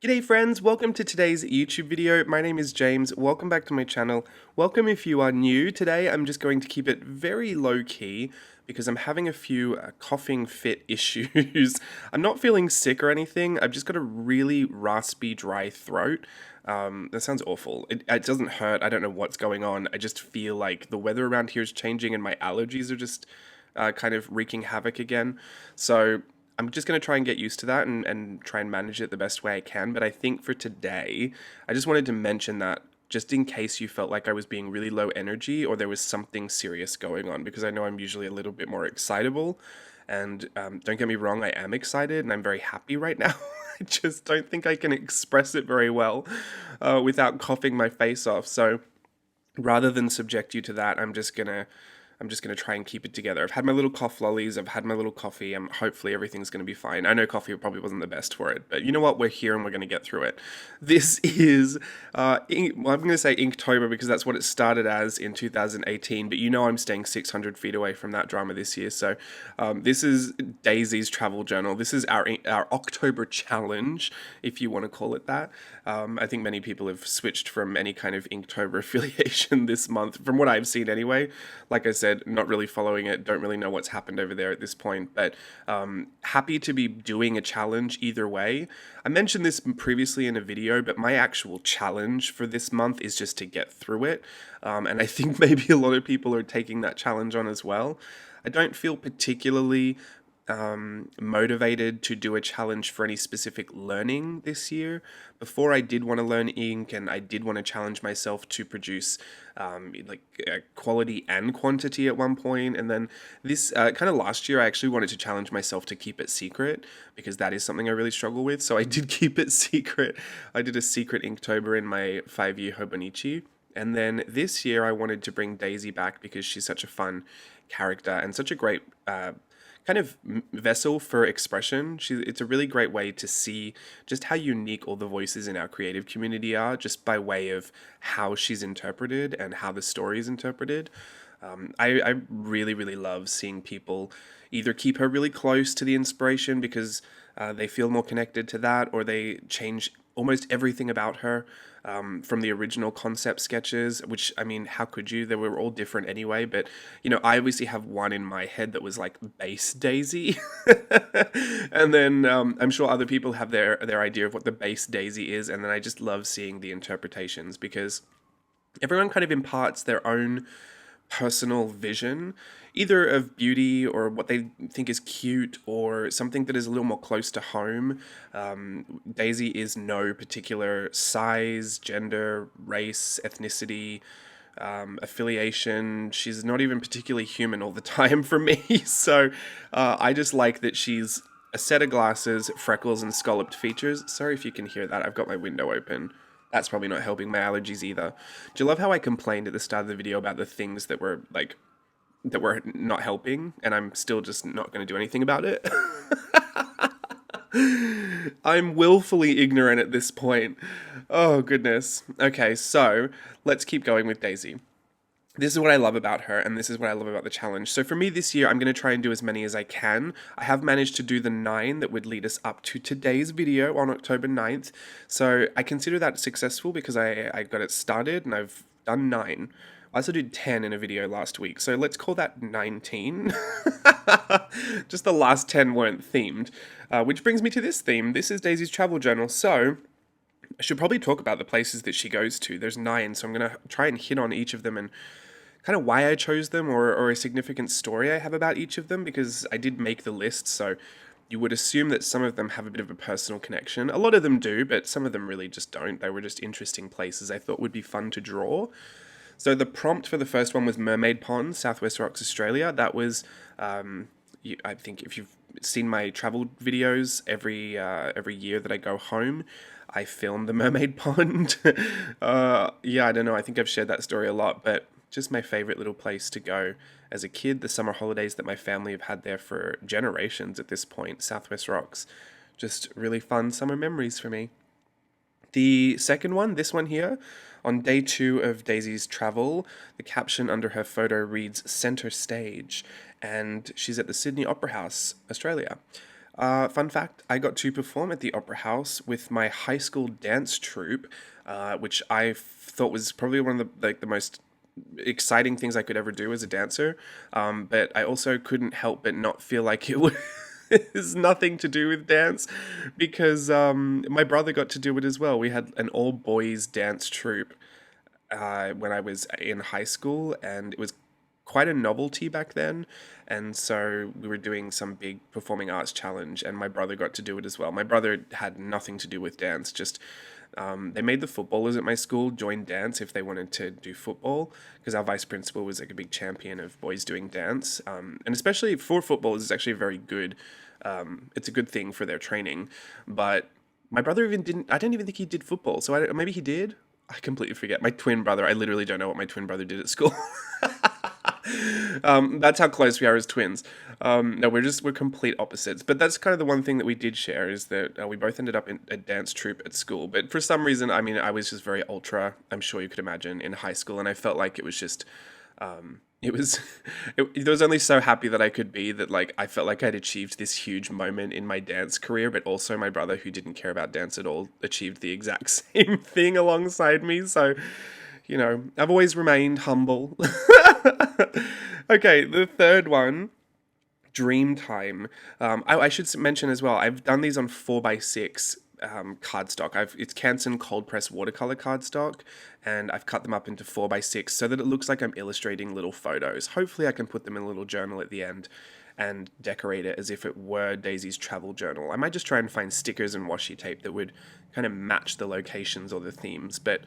G'day friends, welcome to today's YouTube video. My name is James, welcome back to my channel. Welcome if you are new. Today I'm just going to keep it very low key because I'm having a few coughing fit issues. I'm not feeling sick or anything, I've just got a really raspy dry throat. That sounds awful. It doesn't hurt, I don't know what's going on. I just feel like the weather around here is changing and my allergies are just kind of wreaking havoc again. So I'm just going to try and get used to that and try and manage it the best way I can. But I think for today, I just wanted to mention that just in case you felt like I was being really low energy or there was something serious going on, because I know I'm usually a little bit more excitable. And don't get me wrong, I am excited and I'm very happy right now. I just don't think I can express it very well without coughing my face off. So rather than subject you to that, I'm just gonna try and keep it together. I've had my little cough lollies, I've had my little coffee, and hopefully everything's gonna be fine. I know coffee probably wasn't the best for it, but you know what? We're here and we're gonna get through it. This is, well, I'm gonna say Inktober because that's what it started as in 2018, but you know I'm staying 600 feet away from that drama this year. So this is Daisy's travel journal. This is our October challenge, if you want to call it that. I think many people have switched from any kind of Inktober affiliation this month, from what I've seen anyway. Like I said, not really following it, don't really know what's happened over there at this point, but happy to be doing a challenge either way. I mentioned this previously in a video, but my actual challenge for this month is just to get through it, and I think maybe a lot of people are taking that challenge on as well. I don't feel particularly motivated to do a challenge for any specific learning this year. Before, I did want to learn ink and I did want to challenge myself to produce quality and quantity at one point. And then this kind of last year, I actually wanted to challenge myself to keep it secret because that is something I really struggle with. So I did keep it secret. I did a secret Inktober in my 5-year Hobonichi. And then this year, I wanted to bring Daisy back because she's such a fun character and such a great kind of vessel for expression. It's a really great way to see just how unique all the voices in our creative community are, just by way of how she's interpreted and how the story is interpreted. I really, really love seeing people either keep her really close to the inspiration because they feel more connected to that, or they change almost everything about her from the original concept sketches, which, I mean, how could you? They were all different anyway, but, you know, I obviously have one in my head that was like base Daisy. And then I'm sure other people have their idea of what the base Daisy is, and then I just love seeing the interpretations because everyone kind of imparts their own personal vision, either of beauty or what they think is cute or something that is a little more close to home. Daisy is no particular size, gender, race, ethnicity, affiliation. She's not even particularly human all the time for me. So I just like that she's a set of glasses, freckles, and scalloped features. Sorry if you can hear that. I've got my window open. That's probably not helping my allergies either. Do you love how I complained at the start of the video about the things that were not helping, and I'm still just not going to do anything about it? I'm willfully ignorant at this point. Oh goodness. Okay, so let's keep going with Daisy. This is what I love about her, and this is what I love about the challenge. So for me this year, I'm going to try and do as many as I can. I have managed to do the 9 that would lead us up to today's video on October 9th. So I consider that successful because I got it started and I've done 9. I also did 10 in a video last week, so let's call that 19. Just the last 10 weren't themed, which brings me to this theme. This is Daisy's travel journal, so I should probably talk about the places that she goes to. There's 9, so I'm going to try and hit on each of them and kind of why I chose them, or a significant story I have about each of them, because I did make the list, so you would assume that some of them have a bit of a personal connection. A lot of them do, but some of them really just don't. They were just interesting places I thought would be fun to draw. So the prompt for the first one was Mermaid Pond, Southwest Rocks, Australia. That was, I think if you've seen my travel videos, every year that I go home, I film the Mermaid Pond. Yeah, I don't know, I think I've shared that story a lot, but just my favorite little place to go as a kid. The summer holidays that my family have had there for generations at this point, Southwest Rocks. Just really fun summer memories for me. The second one, this one here, on day 2 of Daisy's travel, the caption under her photo reads "Centre Stage," and she's at the Sydney Opera House, Australia. Fun fact, I got to perform at the Opera House with my high school dance troupe, which I thought was probably one of the most exciting things I could ever do as a dancer. But I also couldn't help but not feel like it was nothing to do with dance because my brother got to do it as well. We had an all boys dance troupe when I was in high school, and it was quite a novelty back then. And so we were doing some big performing arts challenge, and my brother got to do it as well. My brother had nothing to do with dance, just they made the footballers at my school join dance if they wanted to do football, because our vice principal was like a big champion of boys doing dance. And especially for footballers, it's actually very good. It's a good thing for their training. But my brother even didn't, I don't even think he did football. So maybe he did. I completely forget. My twin brother, I literally don't know what my twin brother did at school. That's how close we are as twins. No, we're complete opposites. But that's kind of the one thing that we did share is that we both ended up in a dance troupe at school. But for some reason, I mean, I was just very ultra, I'm sure you could imagine, in high school. And I felt like it was just, it was, it was only so happy that I could be that like I felt like I'd achieved this huge moment in my dance career, but also my brother, who didn't care about dance at all, achieved the exact same thing alongside me. So, I've always remained humble. Okay, the third one, Dream Time. I should mention as well, I've done these on 4x6 cardstock. It's Canson cold press watercolor cardstock, and I've cut them up into 4x6 so that it looks like I'm illustrating little photos. Hopefully I can put them in a little journal at the end and decorate it as if it were Daisy's travel journal. I might just try and find stickers and washi tape that would kind of match the locations or the themes, but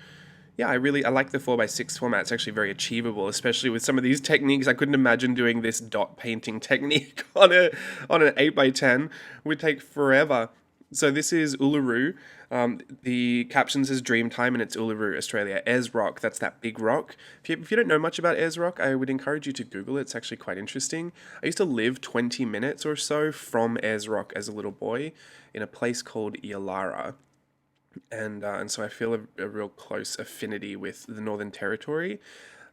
yeah, I like the 4x6 format. It's actually very achievable, especially with some of these techniques. I couldn't imagine doing this dot painting technique on an 8x10. It would take forever. So this is Uluru. The caption says Dreamtime, and it's Uluru, Australia. Ayers Rock, that's that big rock. If you don't know much about Ayers Rock, I would encourage you to Google it. It's actually quite interesting. I used to live 20 minutes or so from Ayers Rock as a little boy in a place called Yalara. And so I feel a real close affinity with the Northern Territory.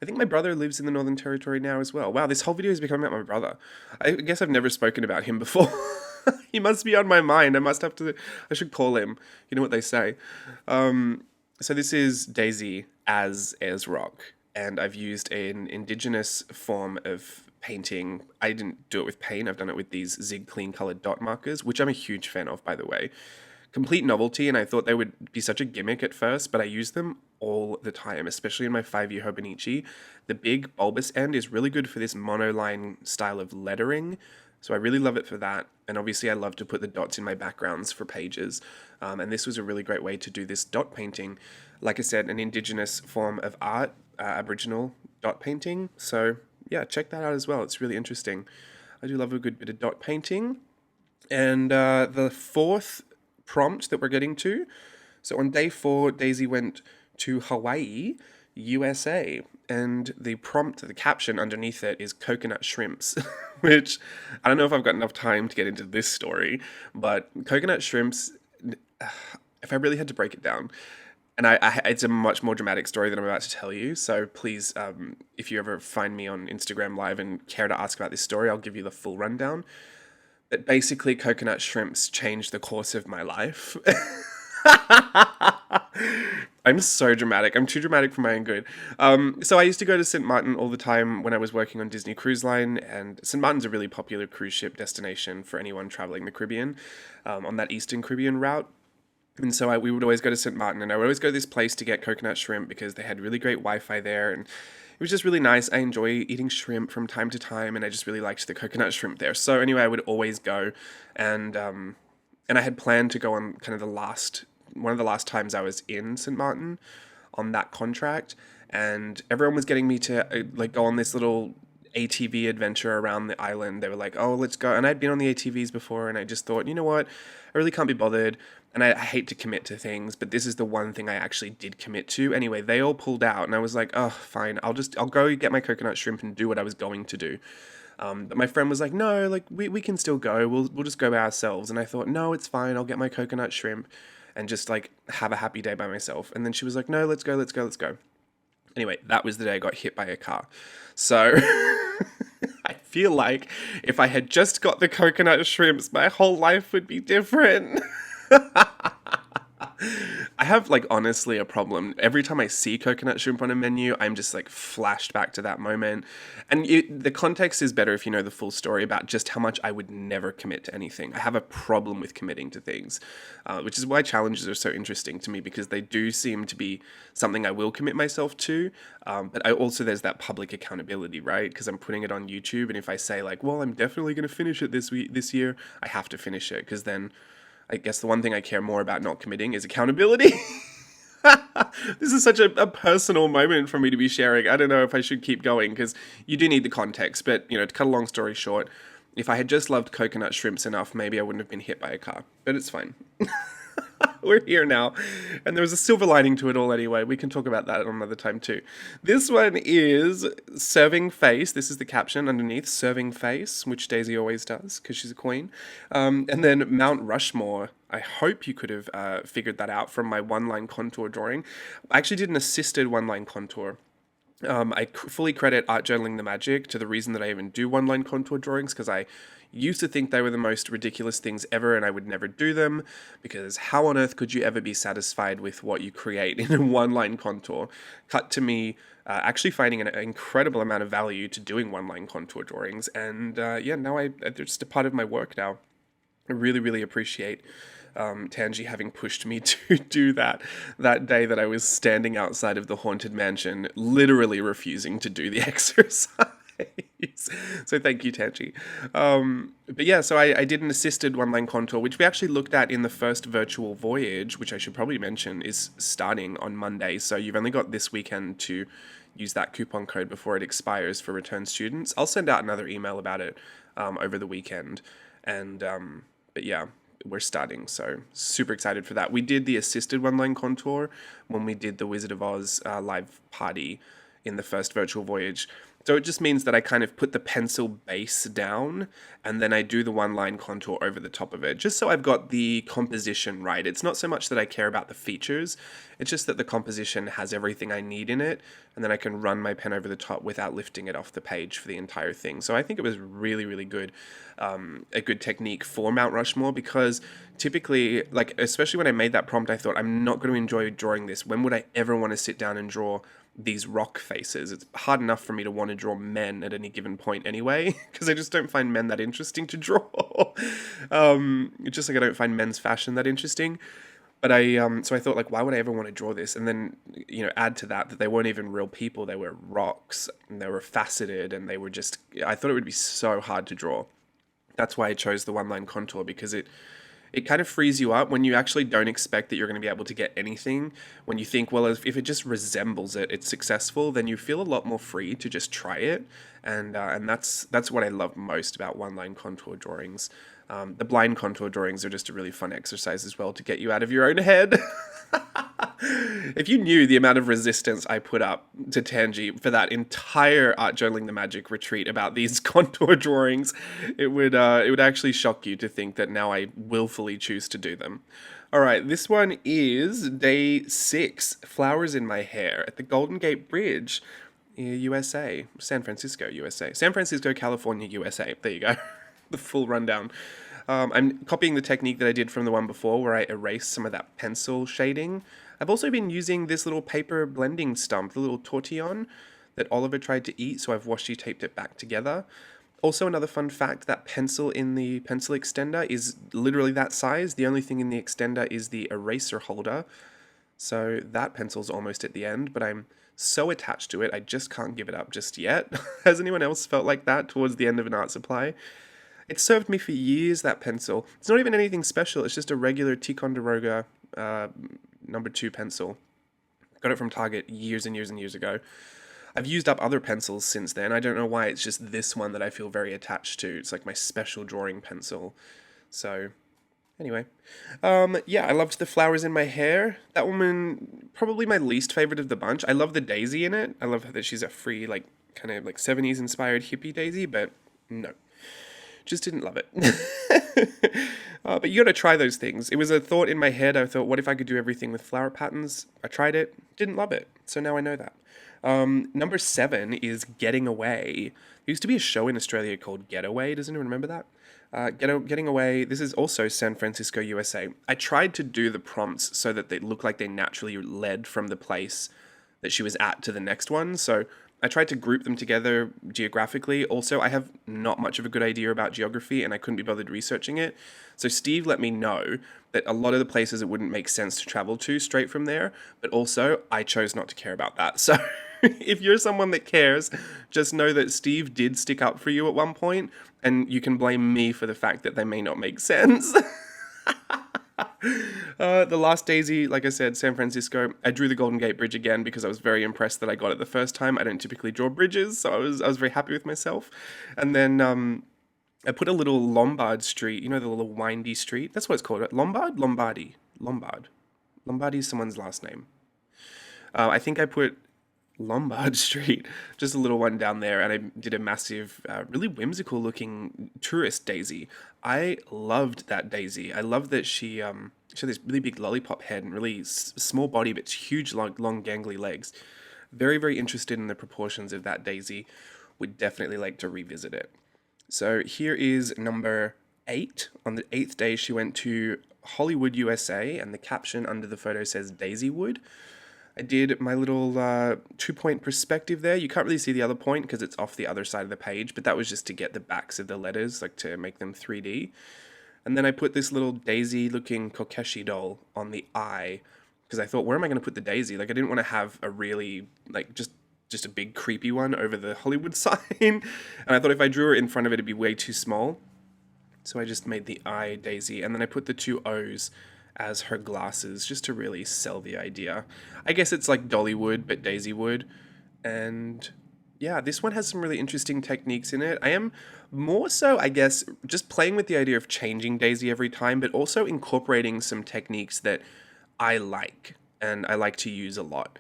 I think my brother lives in the Northern Territory now as well. Wow, this whole video is becoming about my brother. I guess I've never spoken about him before. He must be on my mind. I should call him. You know what they say. So this is Daisy as Ayers Rock, and I've used an indigenous form of painting. I didn't do it with paint. I've done it with these Zig Clean colored dot markers, which I'm a huge fan of, by the way. Complete novelty, and I thought they would be such a gimmick at first, but I use them all the time, especially in my 5U Hobonichi. The big bulbous end is really good for this monoline style of lettering, so I really love it for that. And obviously I love to put the dots in my backgrounds for pages, and this was a really great way to do this dot painting. Like I said, an indigenous form of art, Aboriginal dot painting, so yeah, check that out as well. It's really interesting. I do love a good bit of dot painting. And the fourth prompt that we're getting to. So on day 4, Daisy went to Hawaii, USA, and the prompt, the caption underneath it is coconut shrimps, which I don't know if I've got enough time to get into this story, but coconut shrimps, if I really had to break it down, and it's a much more dramatic story than I'm about to tell you, so please, if you ever find me on Instagram Live and care to ask about this story, I'll give you the full rundown. But basically, coconut shrimps changed the course of my life. I'm so dramatic. I'm too dramatic for my own good. So I used to go to St. Martin all the time when I was working on Disney Cruise Line, and St. Martin's a really popular cruise ship destination for anyone traveling the Caribbean, on that Eastern Caribbean route. And so we would always go to St. Martin, and I would always go to this place to get coconut shrimp because they had really great Wi-Fi there, and it was just really nice. I enjoy eating shrimp from time to time, and I just really liked the coconut shrimp there. So anyway, I would always go, and I had planned to go on kind of one of the last times I was in St. Martin on that contract, and everyone was getting me to like go on this little ATV adventure around the island. They were like, "Oh, let's go," and I'd been on the ATVs before, and I just thought, you know what, I really can't be bothered. And I hate to commit to things, but this is the one thing I actually did commit to. Anyway, they all pulled out, and I was like, oh, fine, I'll go get my coconut shrimp and do what I was going to do. But my friend was like, no, like, we can still go. We'll just go by ourselves. And I thought, no, it's fine. I'll get my coconut shrimp and just, like, have a happy day by myself. And then she was like, no, let's go. Anyway, that was the day I got hit by a car. So I feel like if I had just got the coconut shrimps, my whole life would be different. I have like honestly a problem. Every time I see coconut shrimp on a menu, I'm just like flashed back to that moment. And the context is better if you know the full story about just how much I would never commit to anything. I have a problem with committing to things, which is why challenges are so interesting to me because they do seem to be something I will commit myself to. But I also there's that public accountability, right? Because I'm putting it on YouTube, and if I say like, well, I'm definitely going to finish it this year, I have to finish it because then I guess the one thing I care more about not committing is accountability. This is such a personal moment for me to be sharing. I don't know if I should keep going because you do need the context. But, to cut a long story short, if I had just loved coconut shrimps enough, maybe I wouldn't have been hit by a car. But it's fine. We're here now. And there was a silver lining to it all anyway. We can talk about that another time too. This one is serving face. This is the caption underneath, serving face, which Daisy always does because she's a queen. And then Mount Rushmore. I hope you could have figured that out from my one-line contour drawing. I actually did an assisted one-line contour. I fully credit Art Journaling the Magic to the reason that I even do one-line contour drawings, because I used to think they were the most ridiculous things ever and I would never do them, because how on earth could you ever be satisfied with what you create in a one-line contour? Cut to me actually finding an incredible amount of value to doing one-line contour drawings, and now they're just a part of my work now. I really, really appreciate Tangi having pushed me to do that day that I was standing outside of the haunted mansion, literally refusing to do the exercise. So thank you, Tangi. But yeah, so I did an assisted one-line contour, which we actually looked at in the first virtual voyage, which I should probably mention is starting on Monday. So you've only got this weekend to use that coupon code before it expires for return students. I'll send out another email about it over the weekend. And but yeah, we're starting, so super excited for that. We did the assisted one-line contour when we did the Wizard of Oz live party in the first virtual voyage. So it just means that I kind of put the pencil base down and then I do the one-line contour over the top of it, just so I've got the composition right. It's not so much that I care about the features, it's just that the composition has everything I need in it, and then I can run my pen over the top without lifting it off the page for the entire thing. So I think it was really, really good, a good technique for Mount Rushmore, because typically, like, especially when I made that prompt, I thought, I'm not going to enjoy drawing this. When would I ever want to sit down and draw these rock faces? It's hard enough for me to want to draw men at any given point anyway, because I just don't find men that interesting to draw. Just like I don't find men's fashion that interesting. But so I thought, like, why would I ever want to draw this? And then, add to that they weren't even real people. They were rocks, and they were faceted, and they were just, I thought it would be so hard to draw. That's why I chose the one-line contour, because it kind of frees you up when you actually don't expect that you're going to be able to get anything. When you think, well, if it just resembles it, it's successful, then you feel a lot more free to just try it. And that's what I love most about one-line contour drawings. The blind contour drawings are just a really fun exercise as well to get you out of your own head. If you knew the amount of resistance I put up to Tangi for that entire Art Journaling the Magic retreat about these contour drawings, it would actually shock you to think that now I willfully choose to do them. All right, this one is day 6, flowers in my hair at the Golden Gate Bridge, USA, San Francisco, USA, San Francisco, California, USA. There you go. The full rundown. I'm copying the technique that I did from the one before, where I erased some of that pencil shading. I've also been using this little paper blending stump, the little tortillon that Oliver tried to eat, so I've washi taped it back together. Also, another fun fact, that pencil in the pencil extender is literally that size. The only thing in the extender is the eraser holder. So that pencil's almost at the end, but I'm so attached to it, I just can't give it up just yet. Has anyone else felt like that towards the end of an art supply? It served me for years, that pencil. It's not even anything special. It's just a regular Ticonderoga number 2 pencil. Got it from Target years and years and years ago. I've used up other pencils since then. I don't know why it's just this one that I feel very attached to. It's like my special drawing pencil. So, anyway. Yeah, I loved the flowers in my hair. That woman, probably my least favorite of the bunch. I love the daisy in it. I love that she's a free, like, kind of like 70s inspired hippie daisy, but no. Just didn't love it. But you got to try those things. It was a thought in my head. I thought, what if I could do everything with flower patterns? I tried it, didn't love it. So now I know that. Number 7 is Getting Away. There used to be a show in Australia called Getaway. Does anyone remember that? Getting Away. This is also San Francisco, USA. I tried to do the prompts so that they look like they naturally led from the place that she was at to the next one. So I tried to group them together geographically. Also, I have not much of a good idea about geography and I couldn't be bothered researching it. So Steve let me know that a lot of the places it wouldn't make sense to travel to straight from there, but also I chose not to care about that. So if you're someone that cares, just know that Steve did stick up for you at one point and you can blame me for the fact that they may not make sense. The last daisy, like I said, San Francisco. I drew the Golden Gate Bridge again because I was very impressed that I got it the first time. I don't typically draw bridges, so I was very happy with myself. And then I put a little Lombard street, you know, the little windy street. That's what it's called. Lombard? Lombardi. Lombard. Lombardi is someone's last name. I think I put Lombard Street, just a little one down there, and I did a massive, really whimsical looking tourist daisy. I loved that daisy. I loved that she had this really big lollipop head and really small body, but huge, long, gangly legs. Very, very interested in the proportions of that daisy. Would definitely like to revisit it. So here is number 8. On the 8th day, she went to Hollywood, USA, and the caption under the photo says Daisywood. I did my little 2-point perspective there. You can't really see the other point because it's off the other side of the page, but that was just to get the backs of the letters, like to make them 3D. And then I put this little daisy-looking Kokeshi doll on the eye because I thought, where am I going to put the daisy? Like, I didn't want to have a really, like, just a big creepy one over the Hollywood sign. And I thought if I drew her in front of it, it'd be way too small. So I just made the eye daisy, and then I put the 2 O's as her glasses just to really sell the idea. I guess it's like Dollywood, but Daisywood. And yeah, this one has some really interesting techniques in it. I am more so, I guess, just playing with the idea of changing Daisy every time, but also incorporating some techniques that I like and I like to use a lot.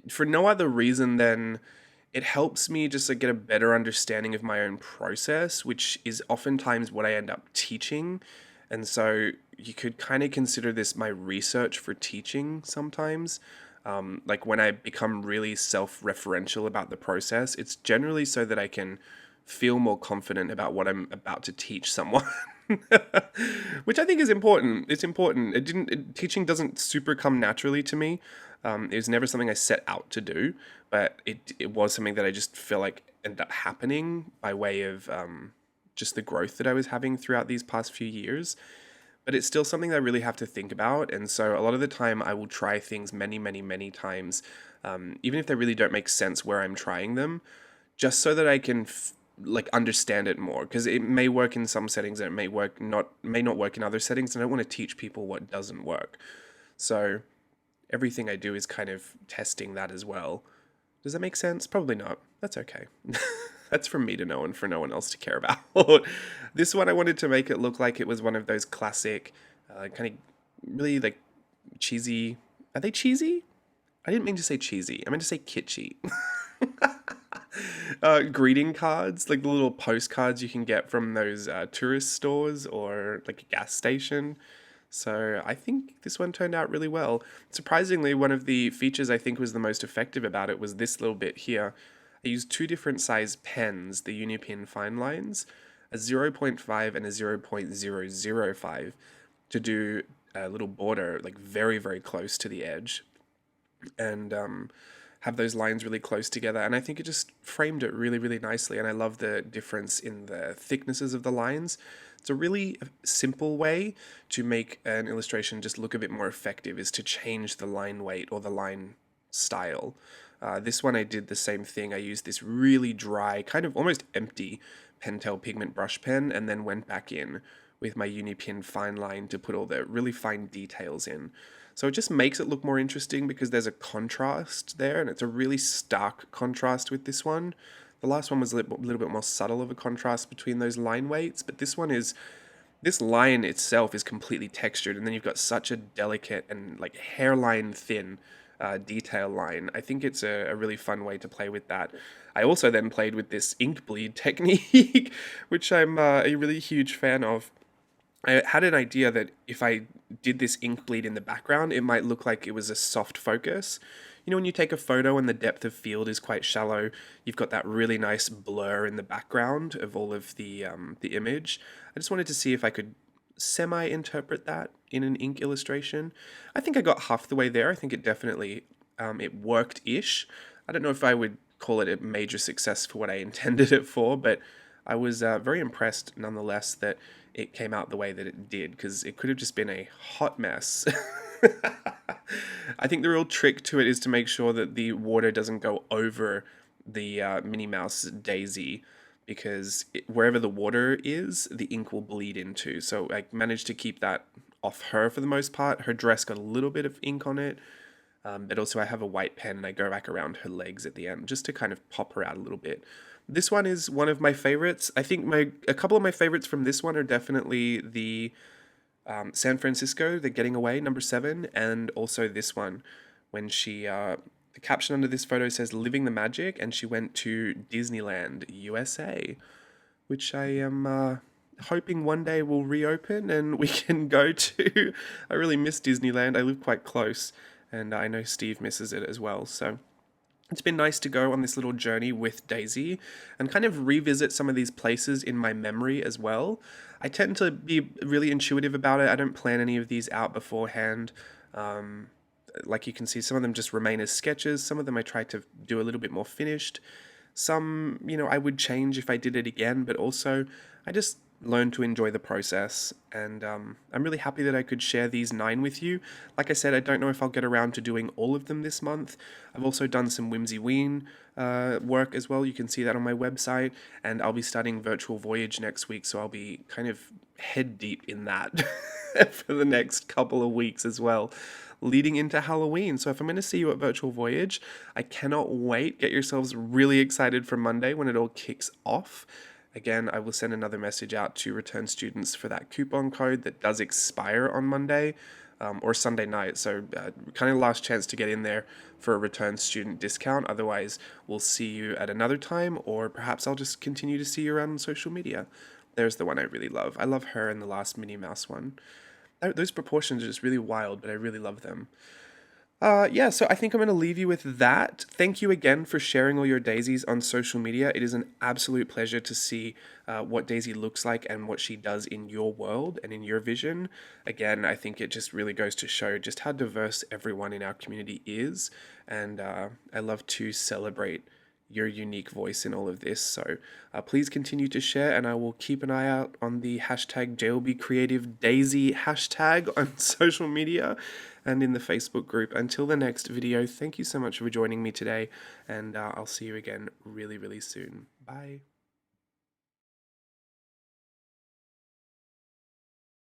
For no other reason than it helps me just like get a better understanding of my own process, which is oftentimes what I end up teaching. And so you could kind of consider this my research for teaching sometimes. Like when I become really self-referential about the process, it's generally so that I can feel more confident about what I'm about to teach someone. Which I think is important. It's important. Teaching doesn't super come naturally to me. It was never something I set out to do, but it was something that I just feel like ended up happening by way of just the growth that I was having throughout these past few years. But it's still something that I really have to think about. And so a lot of the time I will try things many, many, many times, even if they really don't make sense where I'm trying them, just so that I can like understand it more, because it may work in some settings and it may not work in other settings. And I don't want to teach people what doesn't work. So everything I do is kind of testing that as well. Does that make sense? Probably not. That's okay. That's for me to know and for no one else to care about. This one, I wanted to make it look like it was one of those classic, kind of really like cheesy. Are they cheesy? I didn't mean to say cheesy. I meant to say kitschy. Greeting cards, like the little postcards you can get from those tourist stores or like a gas station. So I think this one turned out really well. Surprisingly, one of the features I think was the most effective about it was this little bit here. I used 2 different size pens, the Unipin fine lines, a 0.5 and a 0.005, to do a little border like very, very close to the edge, and have those lines really close together. And I think it just framed it really, really nicely. And I love the difference in the thicknesses of the lines. It's a really simple way to make an illustration just look a bit more effective, is to change the line weight or the line style. This one I did the same thing. I used this really dry, kind of almost empty Pentel pigment brush pen, and then went back in with my Unipin fine line to put all the really fine details in. So it just makes it look more interesting because there's a contrast there, and it's a really stark contrast with this one. The last one was a little bit more subtle of a contrast between those line weights, but this line itself is completely textured, and then you've got such a delicate and like hairline thin detail line. I think it's a really fun way to play with that. I also then played with this ink bleed technique, which I'm a really huge fan of. I had an idea that if I did this ink bleed in the background, it might look like it was a soft focus. You know, when you take a photo and the depth of field is quite shallow, you've got that really nice blur in the background of all of the image. I just wanted to see if I could semi-interpret that in an ink illustration. I think I got half the way there. I think it definitely it worked-ish. I don't know if I would call it a major success for what I intended it for, but I was very impressed nonetheless that it came out the way that it did, because it could have just been a hot mess. I think the real trick to it is to make sure that the water doesn't go over the Minnie Mouse Daisy, because wherever the water is, the ink will bleed into. So I managed to keep that off her for the most part. Her dress got a little bit of ink on it, but also I have a white pen and I go back around her legs at the end just to kind of pop her out a little bit. This one is one of my favorites. I think a couple of my favorites from this one are definitely the San Francisco, the Getting Away, number 7, and also this one, when she, the caption under this photo says "Living the Magic," and she went to Disneyland, USA, which I am hoping one day will reopen and we can go to. I really miss Disneyland. I live quite close, and I know Steve misses it as well, so it's been nice to go on this little journey with Daisy and kind of revisit some of these places in my memory as well. I tend to be really intuitive about it. I don't plan any of these out beforehand. Like you can see, some of them just remain as sketches. Some of them I try to do a little bit more finished. Some, I would change if I did it again, but also I just learned to enjoy the process, and I'm really happy that I could share these 9 with you. Like I said, I don't know if I'll get around to doing all of them this month. I've also done some Whimsy Ween work as well. You can see that on my website, and I'll be starting Virtual Voyage next week, so I'll be kind of head deep in that for the next couple of weeks as well, leading into Halloween. So if I'm going to see you at Virtual Voyage, I cannot wait. Get yourselves really excited for Monday when it all kicks off. Again, I will send another message out to return students for that coupon code that does expire on Monday or Sunday night. So kind of last chance to get in there for a return student discount. Otherwise, we'll see you at another time, or perhaps I'll just continue to see you around on social media. There's the one I really love. I love her and the last Minnie Mouse one. Those proportions are just really wild, but I really love them. Yeah, so I think I'm going to leave you with that. Thank you again for sharing all your daisies on social media. It is an absolute pleasure to see what Daisy looks like and what she does in your world and in your vision. Again, I think it just really goes to show just how diverse everyone in our community is, and I love to celebrate your unique voice in all of this. So please continue to share, and I will keep an eye out on the hashtag JLBCreativeDaisy hashtag on social media and in the Facebook group. Until the next video, thank you so much for joining me today, and I'll see you again really, really soon. Bye.